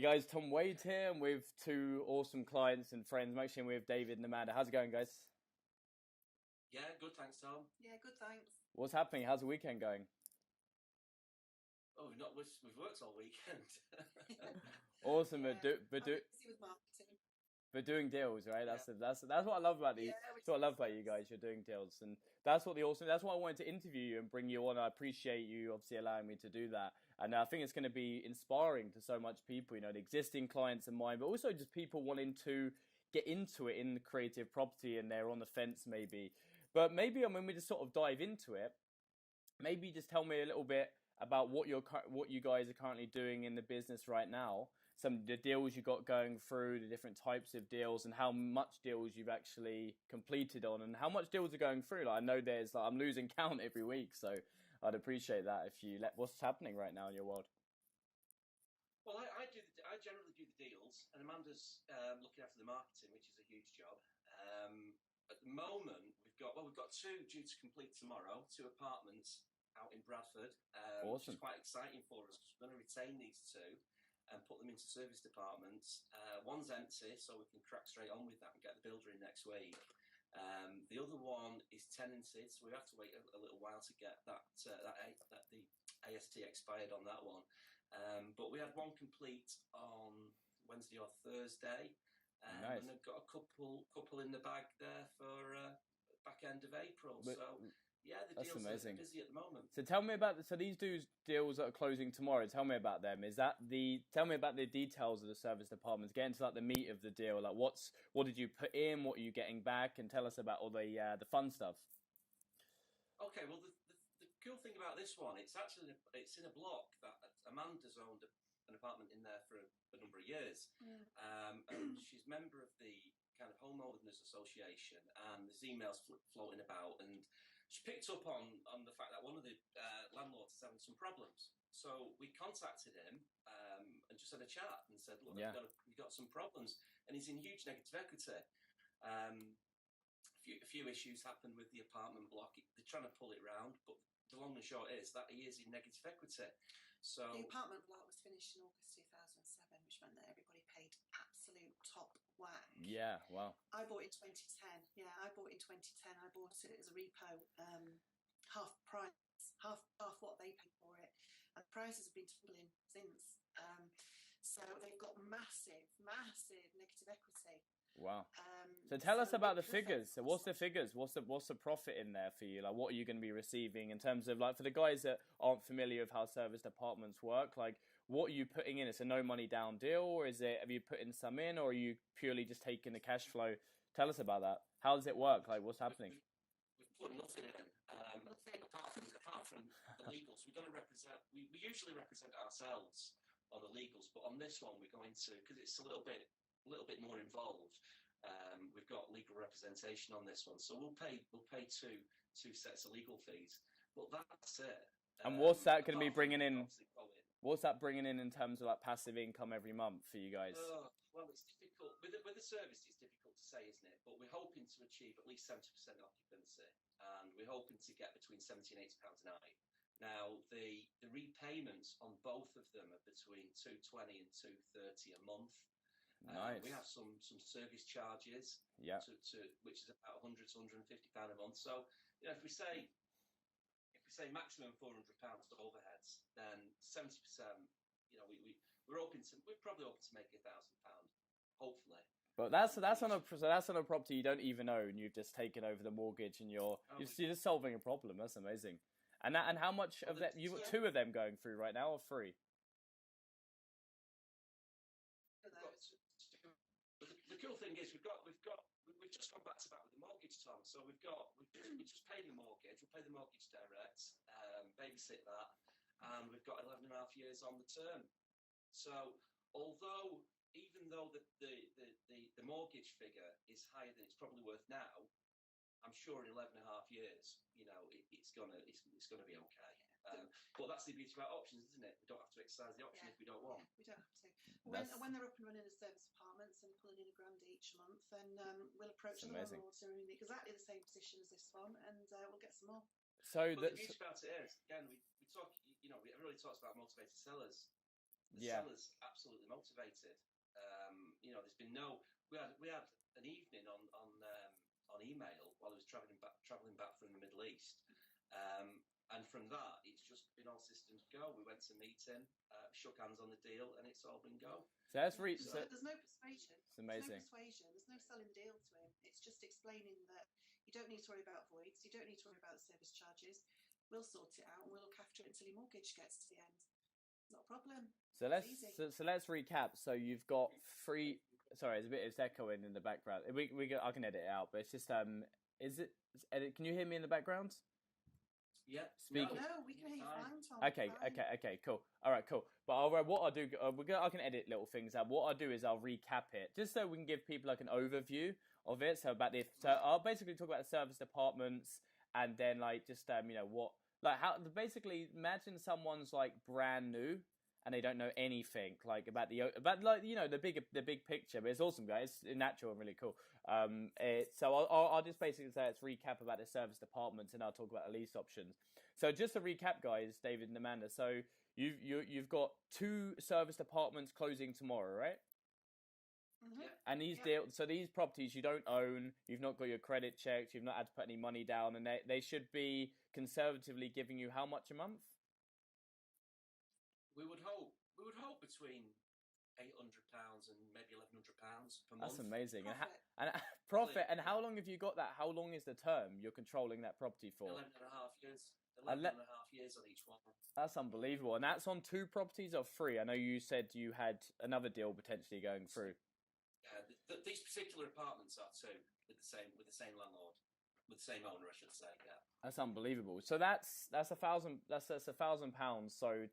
Hey guys, Tom Wade here. I'm with two awesome clients and friends. I'm actually with David and Amanda. How's it going, guys? Yeah, good, thanks, Tom. Yeah, good, thanks. What's happening? How's the weekend going? Oh, we've worked all weekend. Awesome, Yeah, but I'm busy with marketing. doing deals, right? Yeah. That's what I love about Yeah, that's which what I love makes about you sense. guys. You're doing deals, and that's why I wanted to interview you and bring you on. I appreciate you obviously allowing me to do that, and I think it's going to be inspiring to so much people. You know, the existing clients of mine, but also just people wanting to get into it in the creative property, and they're on the fence maybe. But maybe when we just sort of dive into it, maybe just tell me a little bit about what you guys are currently doing in the business right now, some of the deals you got going through, the different types of deals, and how much deals you've actually completed on, and how much deals are going through. Like I know there's I'm losing count every week, so I'd appreciate that if you let what's happening right now in your world. Well, I generally do the deals, and Amanda's looking after the marketing, which is a huge job. At the moment, we've got two due to complete tomorrow, two apartments out in Bradford, which Awesome. is quite exciting for us. We're going to retain these two and put them into service departments. One's empty, so we can crack straight on with that and get the builder in next week. The other one is tenanted, so we have to wait a little while to get that the AST expired on that one. But we had one complete on Wednesday or Thursday, Nice. and they've got a couple in the bag there for back end of April. But So yeah, the that's deals amazing. are busy at the moment. So tell me about these deals that are closing tomorrow. Tell me about them. Tell me about the details of the service departments. Get into like the meat of the deal. Like what did you put in? What are you getting back? And tell us about all the fun stuff. Okay, well the cool thing about this one, it's in a block that Amanda's owned an apartment in there for a number of years, and she's member of the kind of homeowners association, and there's emails floating about, and she picked up on the fact that one of the landlords is having some problems. So we contacted him and just had a chat and said, look, Yeah. we've got some problems, and he's in huge negative equity. A few issues happened with the apartment block. They're trying to pull it round, but the long and short is that he is in negative equity. So The apartment block was finished in August 2007, which meant that everybody paid absolute top whack. Yeah. Wow. I bought in 2010. Yeah, I bought in 2010. I bought it as a repo, half price, half what they paid for it, and prices have been tumbling since. So they've got massive negative equity. Wow. So tell us about the because figures. So what's the figures? What's the profit in there for you? Like what are you going to be receiving in terms of like for the guys that aren't familiar with how service departments work, like what are you putting in? It's a no money down deal, or have you put in some in, or are you purely just taking the cash flow? Tell us about that. How does it work? Like what's happening? we've put nothing in. Apart from the legals, we're going to represent. We usually represent ourselves on the legals, but on this one we're going to, because it's a little bit more involved. We've got legal representation on this one, so we'll pay two sets of legal fees, but that's it. And what's that going to be Apart from bringing in? obviously, What's that bringing in terms of like passive income every month for you guys? well, it's difficult with the service. It's difficult to say, isn't it? But we're hoping to achieve at least 70% occupancy, and we're hoping to get between £70 and £80 a night. Now, the repayments on both of them are between £220 and £230 a month. Nice. We have some service charges, Yeah. which is about £100 to £150 a month. So, you know, if we say maximum £400 to overheads, then 70%. You know, we're probably hoping to make £1,000, hopefully. But that's on a property you don't even own. You've just taken over the mortgage, and you're just solving a problem. That's amazing. And how much of that you've got two of them going through right now, or three? The cool thing is we've just gone back to back with the mortgage, Tom. So we just paid the mortgage. We'll pay the mortgage direct, babysit that, and we've got 11 and a half years on the term. So even though the mortgage figure is higher than it's probably worth now, I'm sure in 11 and a half years, you know, it's gonna be okay. But that's the beauty about options, isn't it? We don't have to exercise the option if we don't want. We don't have to. When they're up and running as service apartments and pulling in £1,000 each month, then we'll approach the landlords who are in exactly the same position as this one, and we'll get some more. So the beauty about it is, again, we talk. You know, everybody talks about motivated sellers. The Yeah. seller's absolutely motivated. There's been we had an evening on email while I was traveling back from the Middle East. And from that, it's just been all systems go. We went to meet him, shook hands on the deal, and it's all been go. So that's there's no persuasion. It's amazing. There's no persuasion. There's no selling deal to him. It's just explaining that you don't need to worry about voids. You don't need to worry about service charges. We'll sort it out and we'll look after it until your mortgage gets to the end. Not a problem. So let's recap. So you've got three. Sorry, it's echoing in the background. I can edit it out, but it's just can you hear me in the background? Yeah. No, we can hear you fine, Tom. Okay, cool. All right, cool. But what I'll do, I can edit little things out. What I'll do is I'll recap it, just so we can give people like an overview of it. So I'll basically talk about the service departments, and then like just how basically imagine someone's like brand new and they don't know anything like about the big picture. But it's awesome, guys. It's natural and really cool. So I'll just basically say it's recap about the service departments, and I'll talk about the lease options. So just to recap, guys, David and Amanda. So you've got 2 service departments closing tomorrow, right? Mm-hmm. And these properties you don't own, you've not got your credit checked, you've not had to put any money down, and they should be conservatively giving you how much a month? We would hope between £800 and maybe £1,100 per month. That's amazing. Profit. Profit. And how long have you got that? How long is the term you're controlling that property for? 11 and a half years. 11 and a half years on each one. That's unbelievable. And that's on 2 properties or 3? I know you said you had another deal potentially going through. Yeah, these particular apartments are 2 with the same landlord, with the same owner, I should say. Yeah. That's unbelievable. So that's £1,000. That's £1,000. So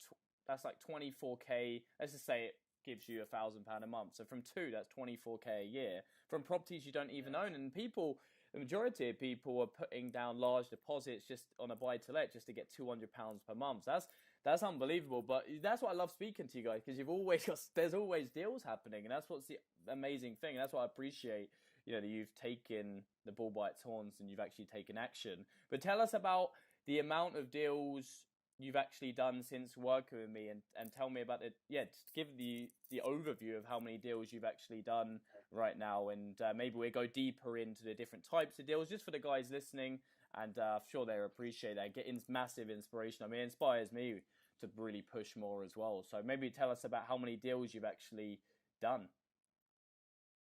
that's like 24k. Let's just say it gives you £1,000 a month. So from 2, that's 24k a year from properties you don't even own. And the majority of people are putting down large deposits just on a buy to let just to get £200 per month. That's unbelievable. But that's what I love speaking to you guys, because there's always deals happening, and that's what's the amazing thing. And that's what I appreciate. That you've taken the bull by its horns and you've actually taken action. But tell us about the amount of deals you've actually done since working with me, and tell me about just give the overview of how many deals you've actually done right now, and maybe we'll go deeper into the different types of deals just for the guys listening, and I'm sure they'll appreciate that, getting massive inspiration. I mean, it inspires me to really push more as well. So maybe tell us about how many deals you've actually done.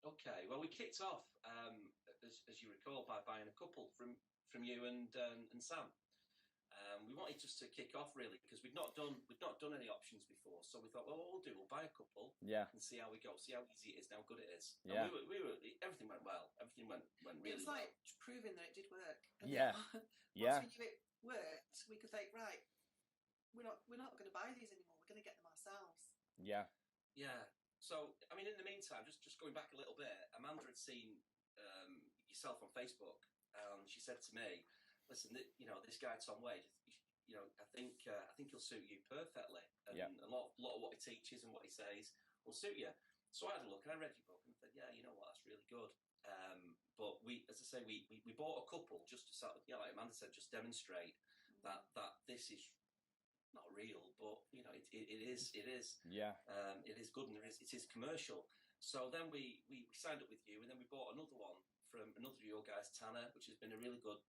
Okay, well, we kicked off, as you recall, by buying a couple from you and Sam. We wanted just to kick off really because we'd not done any options before, so we thought, well, what we'll do, we'll buy a couple, and see how we go, see how easy it is, how good it is. Yeah, and we were everything went well. Everything went really. It was like proving that it did work. And yeah, once we knew it worked, we could think, right, we're not going to buy these anymore. We're going to get them ourselves. Yeah. So, I mean, in the meantime, just going back a little bit, Amanda had seen yourself on Facebook, and she said to me, "Listen, this guy Tom Wade, I think he'll suit you perfectly, and a lot of what he teaches and what he says will suit you." So I had a look and I read your book and I said, "Yeah, you know what, that's really good." But we bought a couple just to sort of, like Amanda said, just demonstrate that this is not real, but it is. Yeah. It is good, and it is commercial. So then we signed up with you, and then we bought another one from another of your guys, Tanner, which has been a really good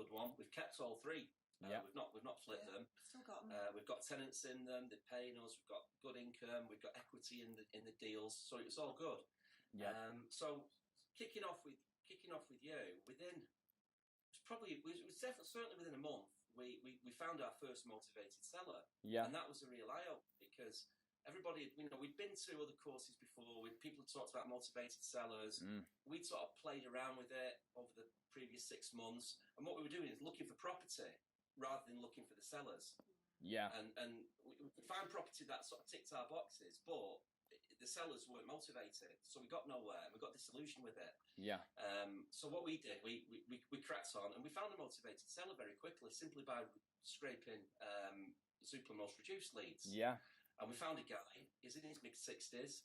one. We've kept all 3. We've not flipped them. Still got them. We've got tenants in them. They're paying us. We've got good income. We've got equity in the deals. So it's all good. Yeah. So kicking off with you, certainly within a month, we found our first motivated seller. Yeah. And that was a real eye opener because everybody, we'd been to other courses before with people who talked about motivated sellers. We'd sort of played around with it over the previous 6 months, and what we were doing is looking for property rather than looking for the sellers. Yeah. And we found property that sort of ticked our boxes, but the sellers weren't motivated, so we got nowhere and we got disillusioned with it. Yeah. So what we did, we cracked on and we found a motivated seller very quickly, simply by scraping Zoopla most reduced leads. Yeah. And we found a guy. He's in his mid-60s.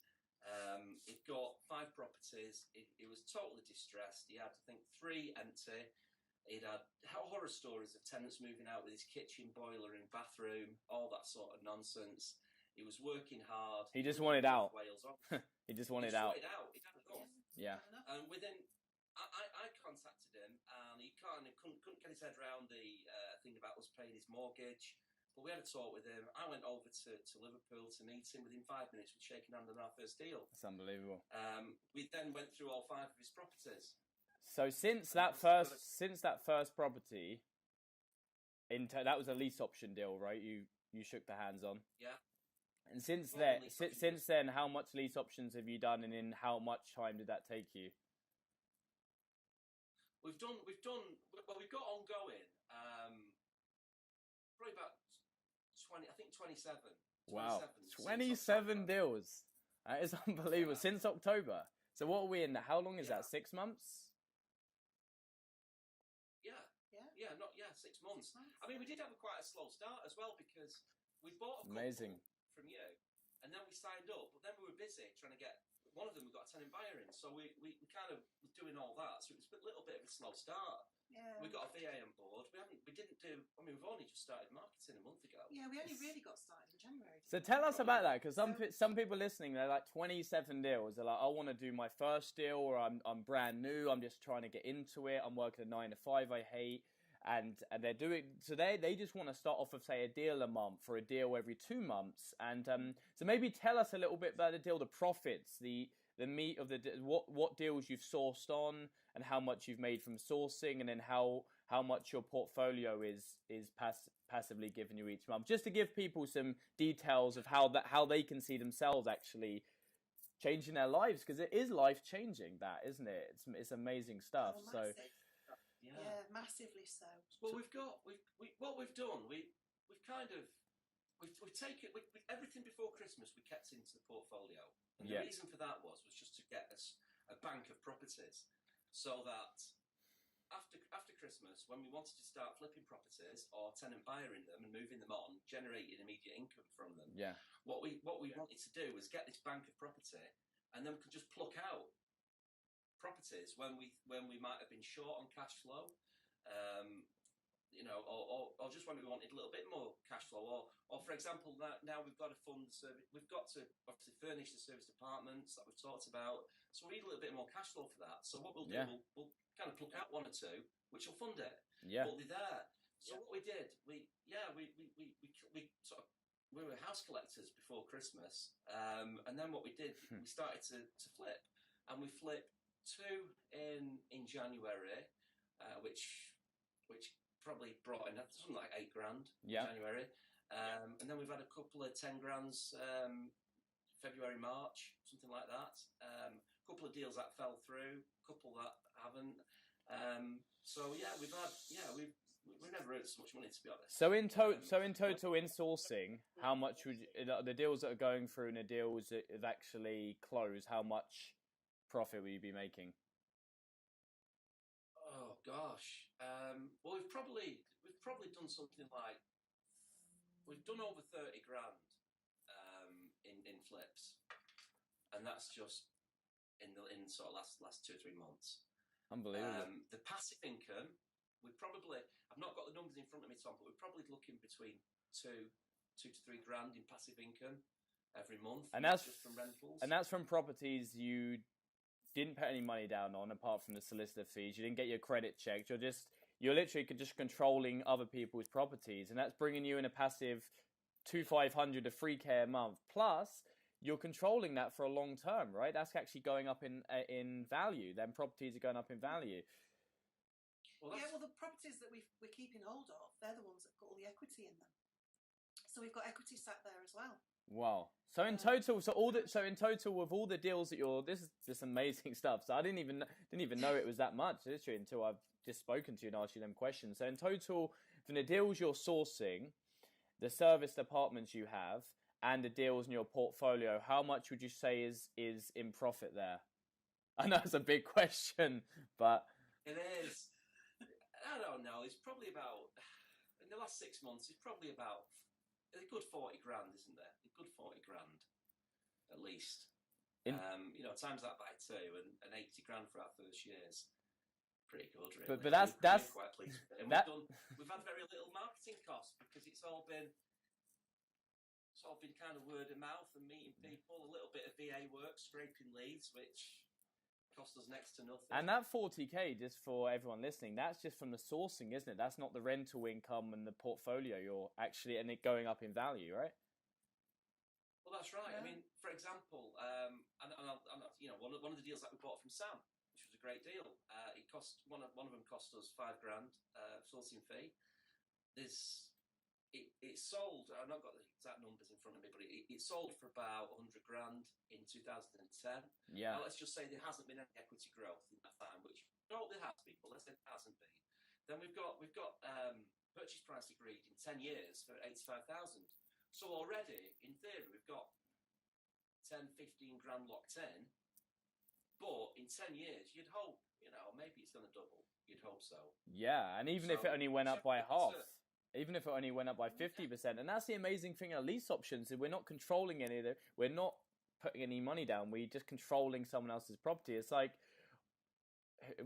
He'd got 5 properties. He was totally distressed. He had, I think, 3 empty. He'd had horror stories of tenants moving out with his kitchen, boiler and bathroom, all that sort of nonsense. He was working hard. He just wanted out. Wales off. He just wanted out. He had enough. Yeah. And within, I contacted him, and he couldn't get his head around the thing about us paying his mortgage. But we had a talk with him. I went over to Liverpool to meet him. Within 5 minutes, we'd shaken hands on our first deal. That's unbelievable. We then went through all 5 of his properties. So since that first property, that was a lease option deal, right? You shook the hands on. Yeah. And since then, how much lease options have you done, and in how much time did that take you? We've got ongoing, probably about 20, I think 27. Wow, 27 deals. That is unbelievable. Since October. So what are we in? How long is that? 6 months? Yeah, 6 months. I mean, we did have quite a slow start as well, because we bought a Amazing. couple from you, and then we signed up, but then we were busy trying to get one of them. We got a tenant buyer in, so we kind of was doing all that. So it was a little bit of a slow start. Yeah. We got a VA on board. We've only just started marketing a month ago. Yeah, we only really got started in January. So tell us about that, because some people listening, they're like 27 deals. They're like, I want to do my first deal, or I'm brand new. I'm just trying to get into it. I'm working a 9 to 5 I hate. And they're doing, so they just want to start off with, say, a deal a month or a deal every 2 months. And so maybe tell us a little bit about the deal, the profits, the meat of what deals you've sourced on, and how much you've made from sourcing, and then how much your portfolio is passively giving you each month, just to give people some details of how they can see themselves actually changing their lives, because it is life changing, that, isn't it? It's amazing stuff. So. Yeah, massively so. Well, we've taken everything before Christmas. We kept into the portfolio, and the reason for that was just to get us a bank of properties, so that after Christmas, when we wanted to start flipping properties or tenant buying them and moving them on, generating immediate income from them. Yeah. What we wanted to do was get this bank of property, and then we could just pluck out properties when we might have been short on cash flow, or just when we wanted a little bit more cash flow, or for example, now we've got to fund the service. We've got to obviously furnish the service departments that we've talked about, so we need a little bit more cash flow for that. So what we'll do, we'll kind of pluck out 1 or 2, which will fund it. Yeah, but they're there. So what we did, we were house collectors before Christmas, and then what we did, we started to flip, and we flipped 2 in January, which probably brought in something like $8,000 in January, and then we've had a couple of 10 grands February, March, something like that. A couple of deals that fell through, a couple that haven't. We've never earned so much money, to be honest. So in total, in sourcing, how much would the deals that are going through and the deals that have actually closed, how much profit will you be making? Oh gosh, well we've probably done something like, we've done over 30 grand in flips, and that's just in sort of last 2 or 3 months. Unbelievable. The passive income, I've not got the numbers in front of me, Tom, but we're probably looking between 2 to 3 grand in passive income every month, and that's just from rentals. And that's from properties you didn't put any money down on, apart from the solicitor fees. You didn't get your credit checked. You're literally just controlling other people's properties, and that's bringing you in a passive $2,500 to $3,000 a month. Plus, you're controlling that for a long term, right? That's actually going up in value. Then properties are going up in value. Well, the properties that we're keeping hold of, they're the ones that got all the equity in them. So we've got equity sat there as well. Wow. So in total, with all the deals that this is just amazing stuff. So I didn't even know it was that much, literally, until I've just spoken to you and asked you them questions. So in total, from the deals you're sourcing, the service departments you have, and the deals in your portfolio, how much would you say is in profit there? I know it's a big question, but it is. I don't know. It's probably about, in the last 6 months, it's probably about a good 40 grand, isn't there? A good 40 grand, at least. Times that by 2, and 80 grand for our first year's pretty good, really. But that's quite pleased with it. And we've had very little marketing costs, because it's all been sort of been kind of word of mouth and meeting people, a little bit of VA work, scraping leads, which cost us next to nothing. And that 40k, just for everyone listening, that's just from the sourcing, isn't it? That's not the rental income and the portfolio you're actually, and it going up in value, right? Well, that's right. Yeah. I mean, for example, you know, one of the deals that we bought from Sam, which was a great deal. It cost one of them cost us £5,000 sourcing fee. It sold. I've not got the exact numbers in front of me, but it sold for about £100,000 in 2010. Yeah. Now, let's just say there hasn't been any equity growth in that time, which no, there has been, but let's say there hasn't been. Then we've got purchase price agreed in 10 years for 85,000. So already, in theory, we've got 10, 15 grand locked in. But in 10 years, you'd hope, you know, maybe it's going to double. You'd hope so. Yeah, and even if it only went up by half. Even if it only went up by 50%. And that's the amazing thing of lease options, is we're not controlling any of it. We're not putting any money down. We're just controlling someone else's property. It's like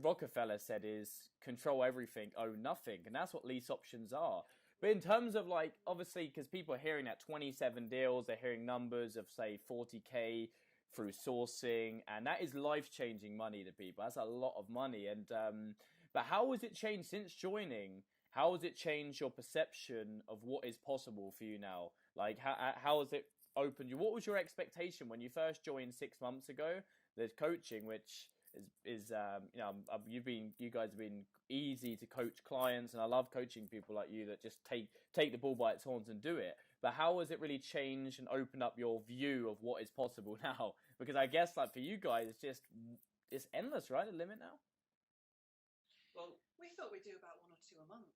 Rockefeller said, is control everything, own nothing. And that's what lease options are. But in terms of, like, obviously, because people are hearing that 27 deals, they're hearing numbers of, say, 40k through sourcing. And that is life-changing money to people. That's a lot of money. And but how has it changed since joining? How has it changed your perception of what is possible for you now? Like, how has it opened you? What was your expectation when you first joined 6 months ago? There's coaching, which is you know, you guys have been easy to coach clients, and I love coaching people like you that just take the bull by its horns and do it. But how has it really changed and opened up your view of what is possible now? Because I guess, like, for you guys, it's endless, right? The limit now. Well, we thought we'd do about 1 or 2 a month.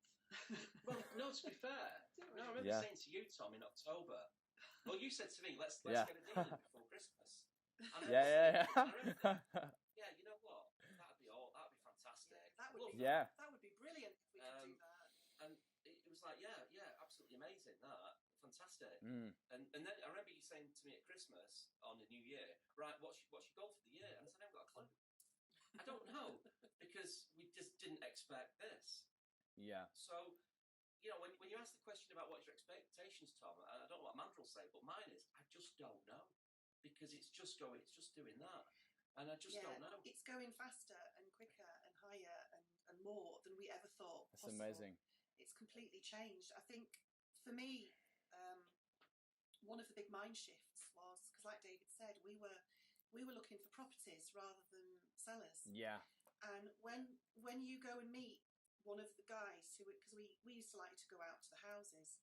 well, no, to be fair, no, I remember saying to you, Tom, in October. Well, you said to me, let's get a deal in before Christmas. And Yeah. Yeah, you know what? That'd be fantastic. Yeah, that would be brilliant if we could do that. And it was like, yeah, absolutely amazing. Fantastic. Mm. And then I remember you saying to me at Christmas on the New Year, right? What's your goal for the year? And I said, I haven't got a clue. I don't know, because we just didn't expect this. Yeah. So, you know, when you ask the question about what's your expectations, Tom, I don't know what Amanda will say, but mine is, I just don't know, because it's just doing that. And I just don't know. It's going faster and quicker and higher and more than we ever thought That's possible. amazing. It's completely changed. I think, for me, one of the big mind shifts was, because like David said, we were looking for properties rather than sellers. Yeah. And when you go and meet one of the guys because we used to like to go out to the houses,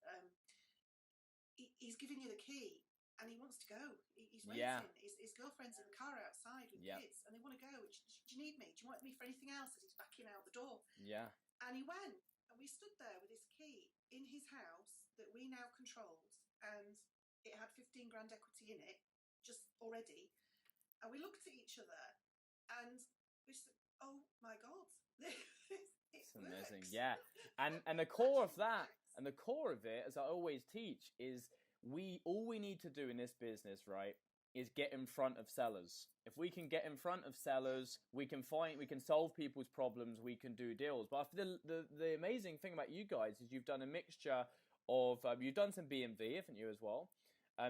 he's giving you the key and he wants to go. He's waiting. Yeah. His girlfriend's in the car outside with kids and they want to go. Do you need me? Do you want me for anything else? As he's backing out the door. Yeah. And he went, and we stood there with his key in his house that we now controlled, and it had 15 grand equity in it just already. And we looked at each other and we said, oh my God, it's amazing. works. Yeah. And the core of that, and the core of it, as I always teach, is all we need to do in this business, right, is get in front of sellers. If we can get in front of sellers, we can solve people's problems, we can do deals. But the amazing thing about you guys is you've done a mixture of, you've done some B&V, haven't you, as well?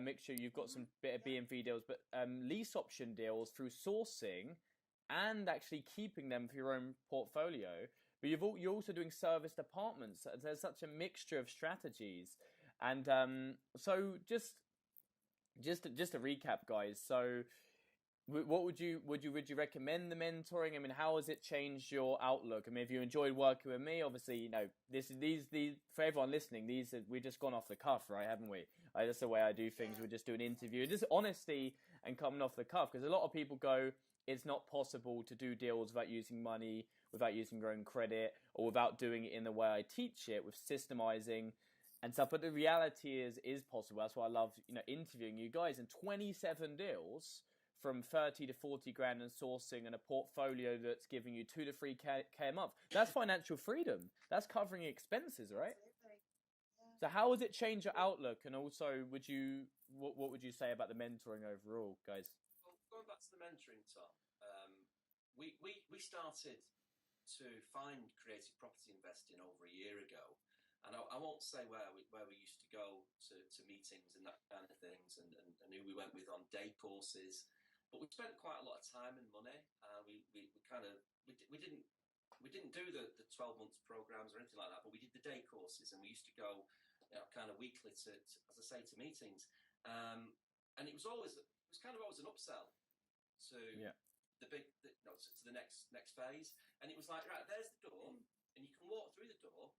Mixture, you've got some bit of B&V deals, but lease option deals through sourcing and actually keeping them for your own portfolio. But you're also doing serviced apartments. There's such a mixture of strategies. And so just to recap, guys. So what would you recommend the mentoring? I mean, how has it changed your outlook? I mean, if you enjoyed working with me, obviously, you know, these for everyone listening, we've just gone off the cuff, right? Haven't we? That's the way I do things. We just do an interview, just honesty and coming off the cuff. Because a lot of people go, it's not possible to do deals without using money, without using your own credit, or without doing it in the way I teach it, with systemizing and stuff. But the reality is possible. That's why I love, you know, interviewing you guys. And 27 deals from 30 to 40 grand and sourcing, and a portfolio that's giving you 2 to 3k a month. That's financial freedom. That's covering expenses, right? Absolutely. Yeah. So how has it changed your outlook? And also, what would you say about the mentoring overall, guys? Well, going back to the mentoring, Tom, we started to find creative property investing over a year ago, And I won't say where we used to go to meetings and that kind of things, and who we went with on day courses. But we spent quite a lot of time and money. We didn't do the 12 month programs or anything like that, but we did the day courses, and we used to go, kind of weekly to, as I say, to meetings. And it was kind of always an upsell to to the next phase. And it was like, right, there's the door, and you can walk through the door,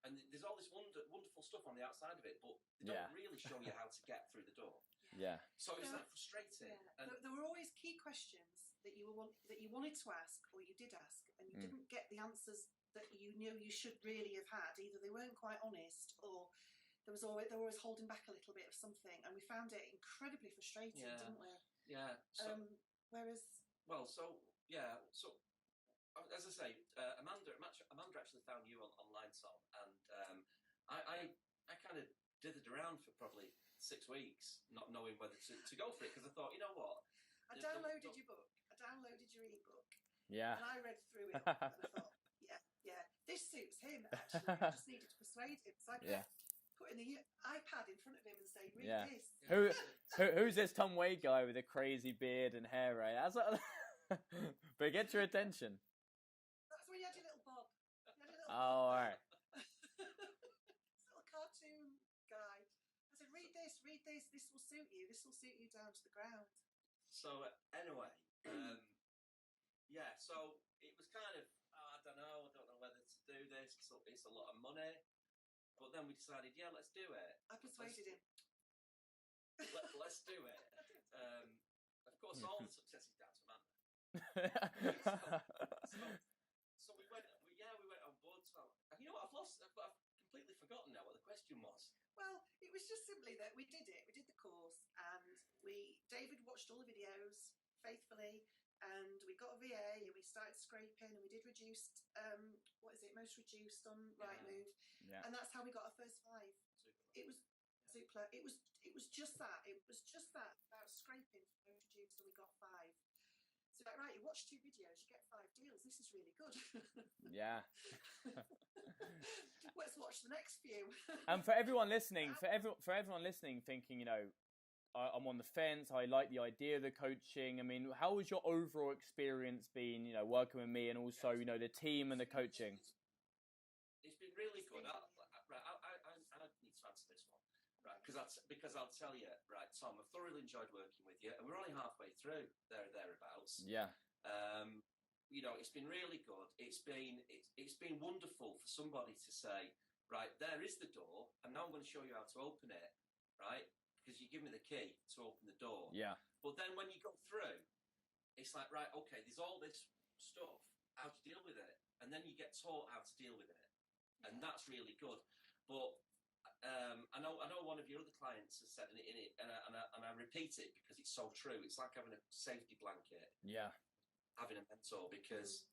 and there's all this wonderful stuff on the outside of it, but they don't really show you how to get through the door. Yeah. So it's that frustrating. Yeah. And there were always key questions that you wanted to ask, or you did ask, and you didn't get the answers that you knew you should really have had. Either they weren't quite honest, or they were always holding back a little bit of something, and we found it incredibly frustrating, didn't we? Yeah. So, So as I say, Amanda actually found you online, Tom, and I kind of dithered around for probably 6 weeks, not knowing whether to go for it, because I thought, you know what? I downloaded your book. I downloaded your ebook. Yeah. And I read through it, and I thought, yeah, this suits him, actually. I just needed to persuade him. So I kept putting the iPad in front of him and saying, read this. Who's this Tom Wade guy with a crazy beard and hair, right? But it gets your attention. That's when you had your little bob. All right. This little cartoon guy. I said, read this, this will suit you down to the ground. So anyway, so it was kind of, I don't know whether to do this, it's a lot of money, but then we decided, let's do it. I persuaded him. Let's do it. Of course, all the success is down to Amanda. So we went on board. So you know what? I've completely forgotten now what the question was. Well, it was just simply that we did it. We did the course, and David watched all the videos faithfully, and we got a VA, and we started scraping, and we did reduced, most reduced on Rightmove, and that's how we got our first 5. It was Zoopla. It was just that. It was just that about scraping for most reduced, and we got 5. So right, you watch 2 videos, you get 5 deals. This is really good. Yeah. Let's watch the next few. And for everyone listening, thinking, I'm on the fence. I like the idea of the coaching. I mean, how was your overall experience been? Working with me, and also the team and the coaching. It's been really good. I need to answer this one, right? Because I'll tell you, right, Tom, I've thoroughly enjoyed working with you, and we're only halfway through thereabouts. Yeah. It's been really good. It's been wonderful for somebody to say, right, there is the door, and now I'm going to show you how to open it, right? Because you give me the key to open the door. Yeah. But then when you go through, it's like, right, okay, there's all this stuff, how to deal with it, and then you get taught how to deal with it, and that's really good. But I know one of your other clients has said in it, and I repeat it because it's so true. It's like having a safety blanket. Yeah. Having a mentor, because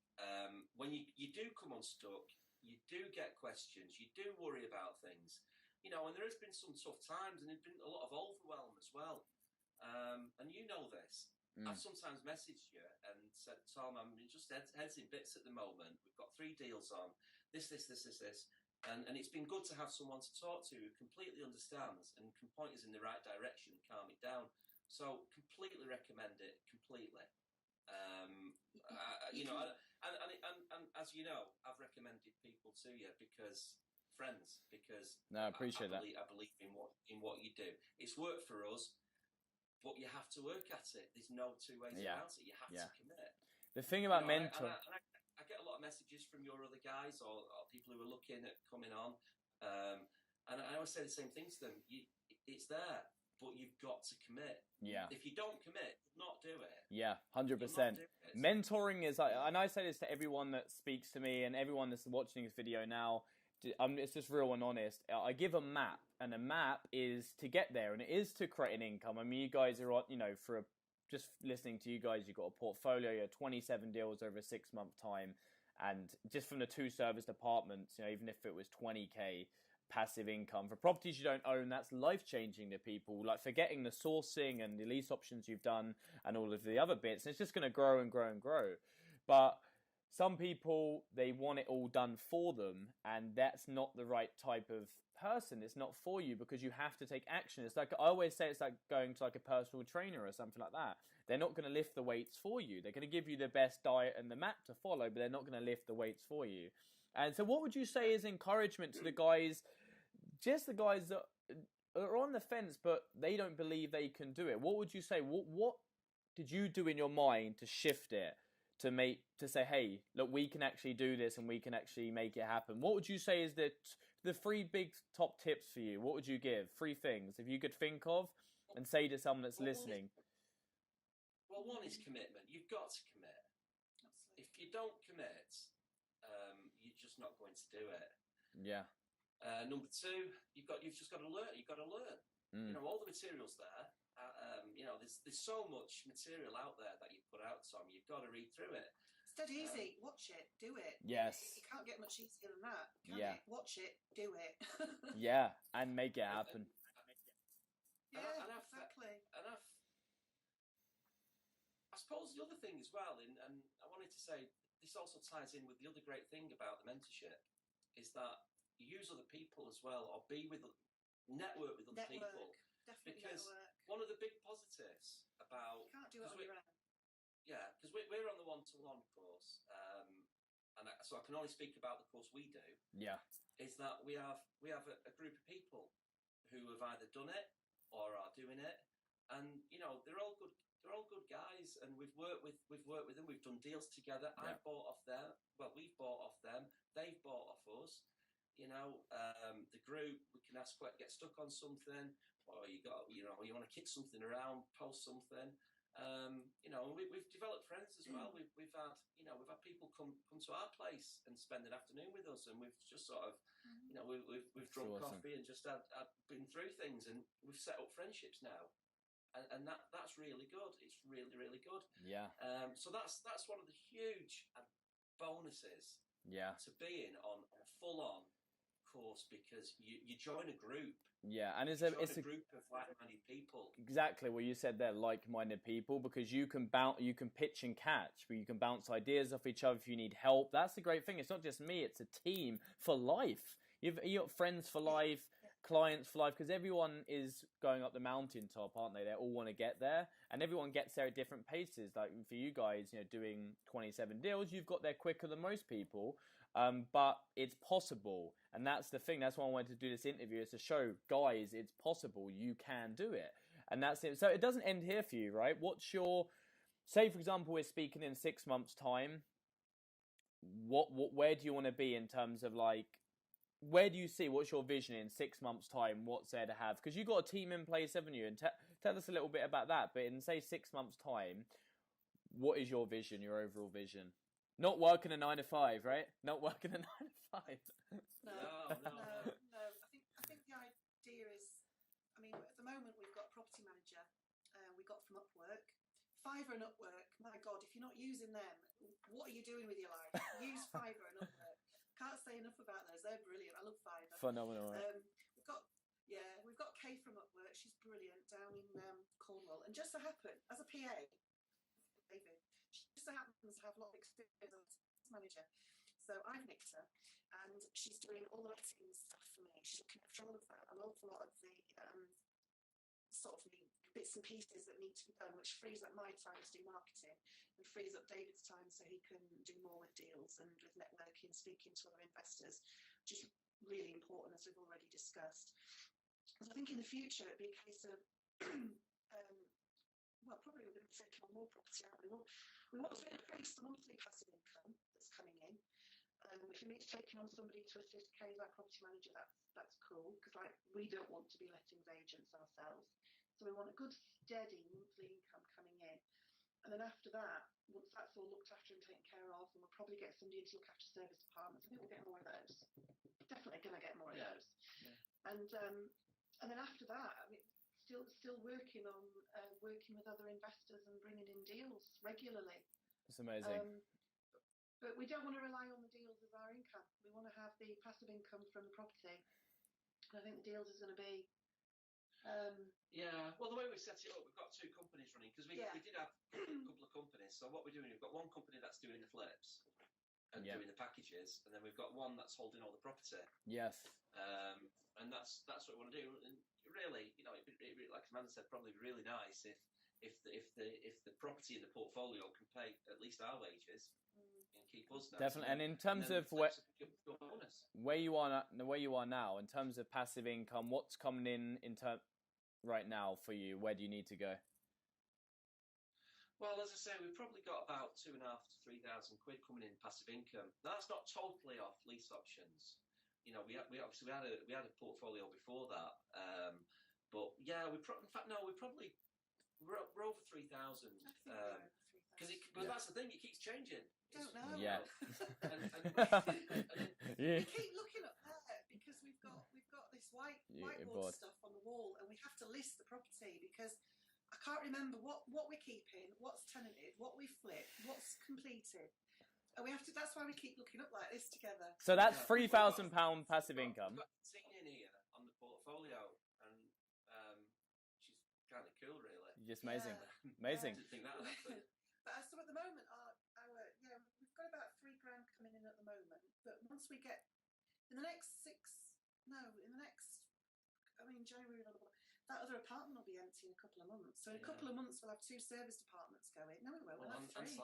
when you do come unstuck, you do get questions, you do worry about things, and there has been some tough times, and there's been a lot of overwhelm as well. And you know this. I've sometimes messaged you and said, Tom, I'm just heads in bits at the moment. We've got 3 deals on. This. And it's been good to have someone to talk to who completely understands and can point us in the right direction and calm it down. So completely recommend it, completely. And as you know, I've recommended people to you because I appreciate that. I believe in what you do. It's worked for us, but you have to work at it. There's no 2 ways about it. You have to commit. The thing about mentor, I get a lot of messages from your other guys or people who are looking at coming on, and I always say the same thing to them. It's there, but you've got to commit. Yeah. If you don't commit, not do it. Yeah, 100%. Mentoring is, and I say this to everyone that speaks to me and everyone that's watching this video now. It's just real and honest. I give a map, and a map is to get there, and it is to create an income. I mean, you guys are on, just listening to you guys, you've got a portfolio, you have 27 deals over a 6-month time, and just from the 2 service departments, even if it was 20k passive income for properties you don't own, that's life-changing to people. Like forgetting the sourcing and the lease options you've done and all of the other bits, and it's just going to grow and grow and grow. But some people, they want it all done for them, and that's not the right type of person. It's not for you, because you have to take action. It's like, I always say, it's like going to like a personal trainer or something like that. They're not going to lift the weights for you. They're going to give you the best diet and the map to follow, but they're not going to lift the weights for you. And so what would you say is encouragement to the guys, just the guys that are on the fence, but they don't believe they can do it? What would you say? What did you do in your mind to shift it, to say, hey, look, we can actually do this and we can actually make it happen? What would you say is the three big top tips for you? What would you give? 3 things, if you could think of, and say to someone that's listening. Well, one is commitment. You've got to commit. Absolutely. If you don't commit, you're just not going to do it. Yeah. Number 2, you've just got to learn. You've got to learn. You know, all the materials there. You know, there's so much material out there that you put out, Tom. You've got to read through it. It's dead easy. Watch it. Do it. Yes. You can't get much easier than that. Can Yeah. you? Watch it. Do it. Yeah, and make it happen. Exactly. I suppose the other thing as well, and I wanted to say, this also ties in with the other great thing about the mentorship, is that you use other people as well, or network with other people. Definitely because network. one of the big positives about... You can't do it on your own. Yeah, because we're on the one-to-one course, so I can only speak about the course we do. Yeah. Is that we have a group of people who have either done it or are doing it, and you know they're all good guys, and we've worked with them. We've done deals together. Yeah. I've bought off them. Well, we've bought off them. They've bought off us. You know, the group, we can get stuck on something, or you want to kick something around, post something. You know, we've developed friends as well. We've had people come to our place and spend an afternoon with us, and we've just sort of, you know, we've drunk coffee and just had been through things, and we've set up friendships now, and that's really good. It's really, really good. Yeah. So that's one of the huge bonuses. Yeah. To being on a full-on course, because you join a group. Yeah, and it's a group of like-minded people. Exactly what you said there, like-minded people, because you can pitch and catch, but you can bounce ideas off each other if you need help. That's the great thing. It's not just me; it's a team for life. You've got friends for life, clients for life, because everyone is going up the mountaintop, aren't they? They all want to get there, and everyone gets there at different paces. Like for you guys, you know, doing 27 deals, you've got there quicker than most people. But it's possible, and that's the thing. That's why I wanted to do this interview, is to show guys it's possible. You can do it, and that's it. So it doesn't end here for you, right? Say for example, we're speaking in 6 months' time. Where do you want to be in terms of like, where do you see? What's your vision in 6 months' time? What's there to have? Because you've got a team in place, haven't you? And tell us a little bit about that. But in say 6 months' time, what is your vision? Your overall vision? Not working a 9 to 5, right? Not working a 9 to 5. No. I think the idea is, I mean, at the moment we've got property manager, we got from Upwork, Fiverr and Upwork. My God, if you're not using them, what are you doing with your life? Use Fiverr and Upwork. Can't say enough about those. They're brilliant. I love Fiverr. Phenomenal. Right? We've got Kay from Upwork. She's brilliant down in Cornwall, and just so happen as a PA, David. She just so happens to have a lot of experience as a manager. So I've nicked her, and she's doing all the letting stuff for me. She's looking after all of that, an awful lot of the sort of the bits and pieces that need to be done, which frees up my time to do marketing and frees up David's time so he can do more with deals and with networking, speaking to other investors, which is really important, as we've already discussed. So I think in the future it'd be a case of probably we're going to be taking on more property, aren't we? We want to increase the monthly passive income that's coming in. If it means taking on somebody to assist Kay as our property manager, that's cool, because we don't want to be lettings agents ourselves. So we want a good, steady monthly income coming in. And then after that, once that's all looked after and taken care of, and we'll probably get somebody to look after service departments. I think we'll get more of those. Definitely going to get more of those. Yeah. And then after that, I mean, still working on working with other investors and bringing in deals regularly. It's amazing. But we don't want to rely on the deals as our income. We want to have the passive income from the property. And I think the deals is going to be. Well, the way we set it up, we've got 2 companies running, because we did have a couple of companies. So what we're doing, we've got one company that's doing the flips, and doing the packages, and then we've got one that's holding all the property. Yes. And that's what we want to do. And really, you know, it, like Amanda said, probably be really nice if the property in the portfolio can pay at least our wages and keep us nice. Definitely. And in terms of where you are now, in terms of passive income, what's coming in right now for you? Where do you need to go? Well, as I say, we've probably got about 2,500 to 3,000 quid coming in passive income. Now, that's not totally off lease options. You know, we obviously had a portfolio before that, but yeah, we're over 3,000. But that's the thing; it keeps changing. Don't know. Yeah. We keep looking up there because we've got this whiteboard stuff on the wall, and we have to list the property because I can't remember what we're keeping, what's tenanted, what we flipped, what's completed. And we have to. That's why we keep looking up like this together. So that's £3,000 passive income. We've got Tina in here on the portfolio, and she's kind of cool, really. Just amazing, amazing. I didn't think that would happen. But so at the moment, we've got about £3,000 coming in at the moment. But once we get January, that other apartment will be empty in a couple of months. So in a couple of months, we'll have 2 service departments going. No, we won't. We'll have 3.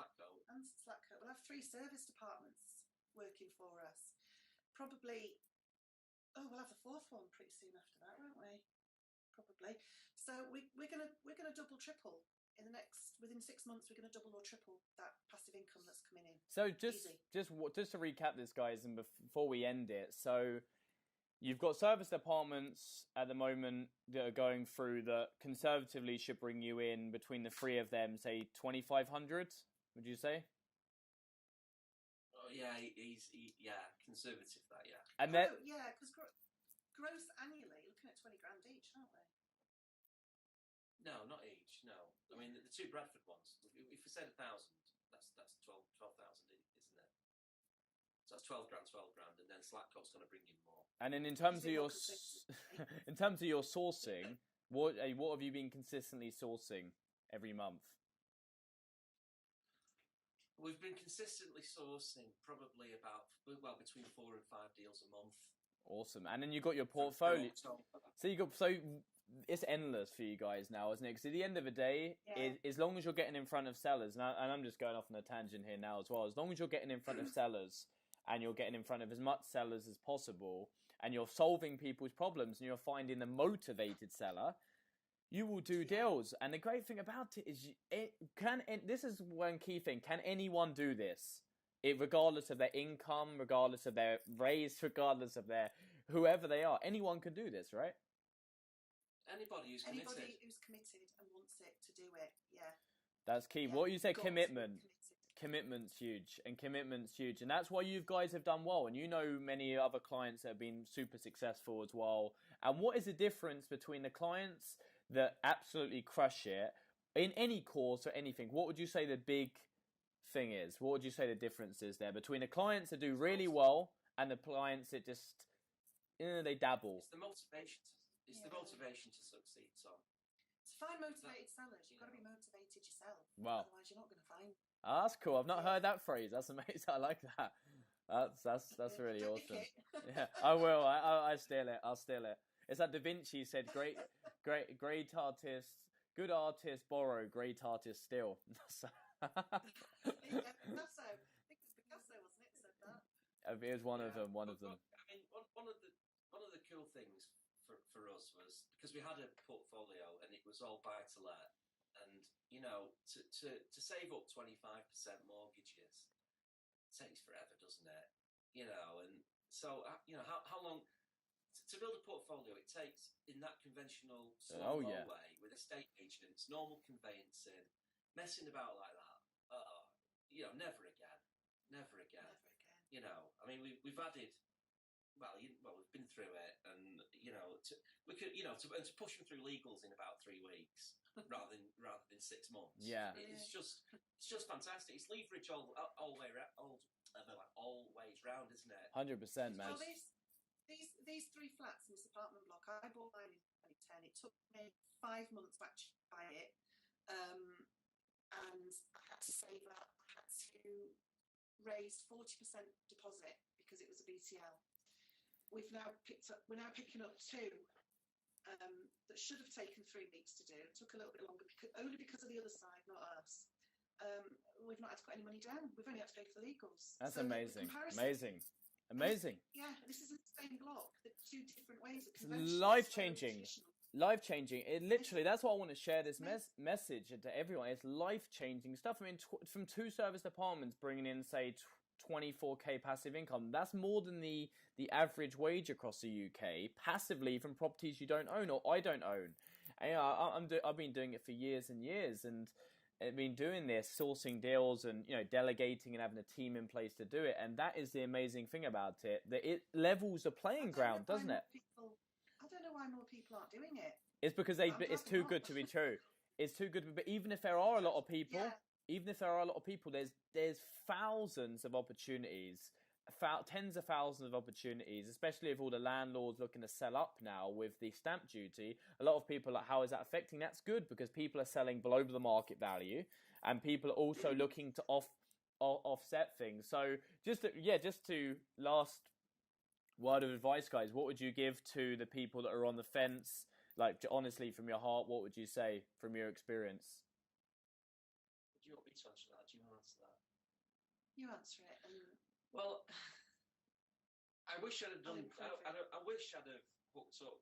And Slackcoat. We'll have 3 service departments working for us. Probably. Oh, we'll have the 4th one pretty soon after that, won't we? Probably. So we're gonna double triple within 6 months. We're gonna double or triple that passive income that's coming in. So just to recap this, guys, and before we end it, so you've got service departments at the moment that are going through that conservatively should bring you in between the 3 of them, say 2,500. Would you say? Oh yeah, conservative that, yeah. And then because gross annually, looking at 20 grand each, aren't we? No, not each. No, I mean the 2 Bradford ones. If we said 1,000, that's 12,000, isn't it? So that's 12 grand, and then Slackcoat's going to bring in more. And then in terms of your sourcing, what have you been consistently sourcing every month? We've been consistently sourcing probably between 4 and 5 deals a month. Awesome. And then you got your portfolio. So it's endless for you guys now, isn't it? Because at the end of the day, as long as you're getting in front of sellers, and I'm just going off on a tangent here now as well, as long as you're getting in front of sellers and you're getting in front of as much sellers as possible and you're solving people's problems and you're finding the motivated seller, you will do deals. And the great thing about it is this is one key thing. Can anyone do this? Regardless of their income, regardless of their race, regardless of their whoever they are, anyone can do this, right? Anybody who's committed and wants it to do it, yeah. That's key. What you say, commitment. Commitment's huge, and that's why you guys have done well. And you know many other clients that have been super successful as well. And what is the difference between the clients that absolutely crush it in any course or anything? What would you say the big thing is? What would you say the difference is there between the clients that do really well and the clients that just they dabble? It's the motivation. It's the motivation to succeed, Tom. To find motivated sellers, you've got to be motivated yourself. Wow. Otherwise, you're not going to find them. Oh, that's cool. I've not heard that phrase. That's amazing. I like that. That's really awesome. Yeah, I will. I steal it. I'll steal it. It's like Da Vinci said, great artists, good artists borrow, great artists steal. Picasso. I think it was Picasso, wasn't it? Said that. It was one of them. I mean, one of the cool things for us was because we had a portfolio and it was all buy to let, and you know to save up 25% mortgages takes forever, doesn't it? You know, and so how long to build a portfolio? It takes in that conventional slow way with estate agents, normal conveyancing, messing about like that. Never again. You know, I mean, we've added. We've been through it, and to push them through legals in about 3 weeks rather than 6 months. Yeah, it's just fantastic. It's leverage all ways round, isn't it? 100%, man. Well, these 3 flats in this apartment block, I bought mine in 2010. It took me 5 months to actually buy it, and I had to save up. I had to raised 40% deposit because it was a BTL. We're now picking up 2 that should have taken 3 weeks to do. It took a little bit longer only because of the other side, not us. We've not had to put any money down. We've only had to pay for the legals. That's so amazing. Amazing. Yeah, this is the same block. The 2 different ways of conventional. Life changing. It literally, that's why I want to share this message to everyone. It's life changing stuff. I mean, from 2 service departments bringing in, say, 24k passive income. That's more than the average wage across the UK passively from properties you don't own or I don't own. And, I've been doing it for years and years, and I've been doing this, sourcing deals and delegating and having a team in place to do it. And that is the amazing thing about it, that it levels the playing ground, doesn't it? I don't know why more people aren't doing it. It's because it's too good to be true. It's too good. But even if there are a lot of people, there's thousands of opportunities, tens of thousands of opportunities, especially with all the landlords looking to sell up now with the stamp duty. A lot of people are like, how is that affecting? That's good because people are selling below the market value, and people are also looking to offset things. So just to last word of advice, guys, what would you give to the people that are on the fence? Like, honestly, from your heart, what would you say from your experience? Do you want me to answer that? Do you want to answer that? You answer it. Well, I wish I'd have done. I wish I'd have hooked up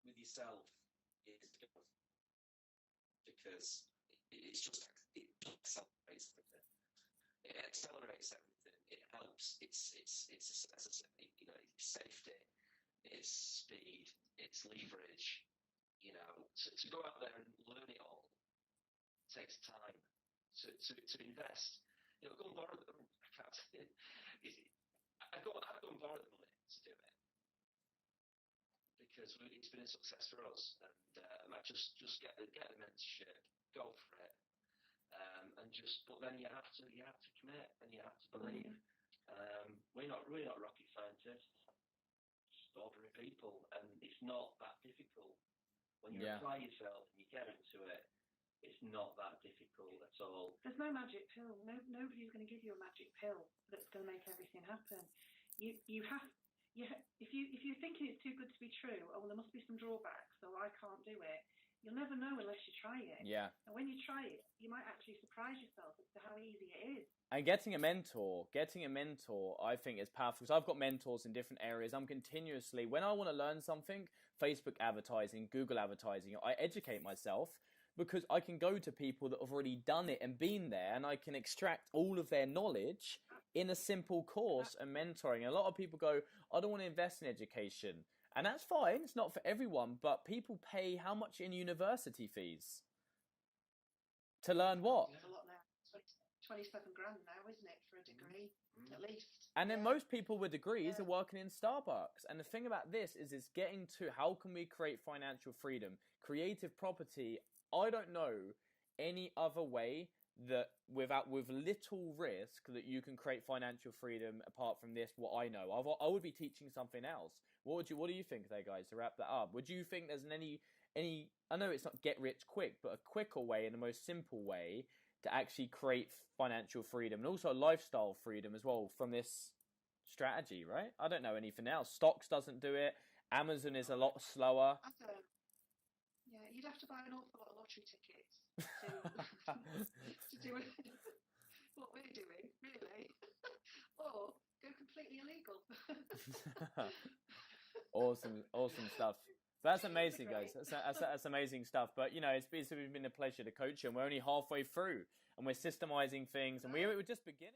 with yourself years ago, because it accelerates everything. It accelerates everything. It helps. It's safety, it's speed, it's leverage. To go out there and learn it all takes time. To invest, go and borrow the money. I go and borrow the money to do it because it's been a success for us, and I just get the mentorship, go for it, but then you have to commit and you have to believe. We're not rocket scientists, just ordinary people, and it's not that difficult when you apply yourself and you get into it. It's not that difficult at all. There's no magic pill. Nobody's going to give you a magic pill that's going to make everything happen. If you're thinking it's too good to be true, oh, well, there must be some drawbacks, so I can't do it. You'll never know unless you try it. Yeah. And when you try it, you might actually surprise yourself as to how easy it is. And getting a mentor, I think is powerful. Because I've got mentors in different areas. I'm continuously, when I want to learn something, Facebook advertising, Google advertising, I educate myself, because I can go to people that have already done it and been there, and I can extract all of their knowledge in a simple course and mentoring. And a lot of people go, I don't want to invest in education. And that's fine. It's not for everyone, but people pay how much in university fees to learn what? It's a lot now. 27 grand now, isn't it, for a degree, at least. And then most people with degrees are working in Starbucks. And the thing about this is it's getting to how can we create financial freedom, creative property. I don't know any other way that with little risk that you can create financial freedom apart from this. What I know, I would be teaching something else. What do you think there, guys? To wrap that up, would you think there's any? I know it's not get rich quick, but a quicker way and the most simple way to actually create financial freedom and also lifestyle freedom as well from this strategy, right? I don't know anything else. Stocks doesn't do it. Amazon is a lot slower. Yeah, you'd have to buy an awful lot of lottery tickets to do what we're doing, really. Or go completely illegal. Awesome stuff. That's amazing, guys. That's amazing stuff. But, it's been a pleasure to coach you, and we're only halfway through, and we're systemizing things, and we're just beginning.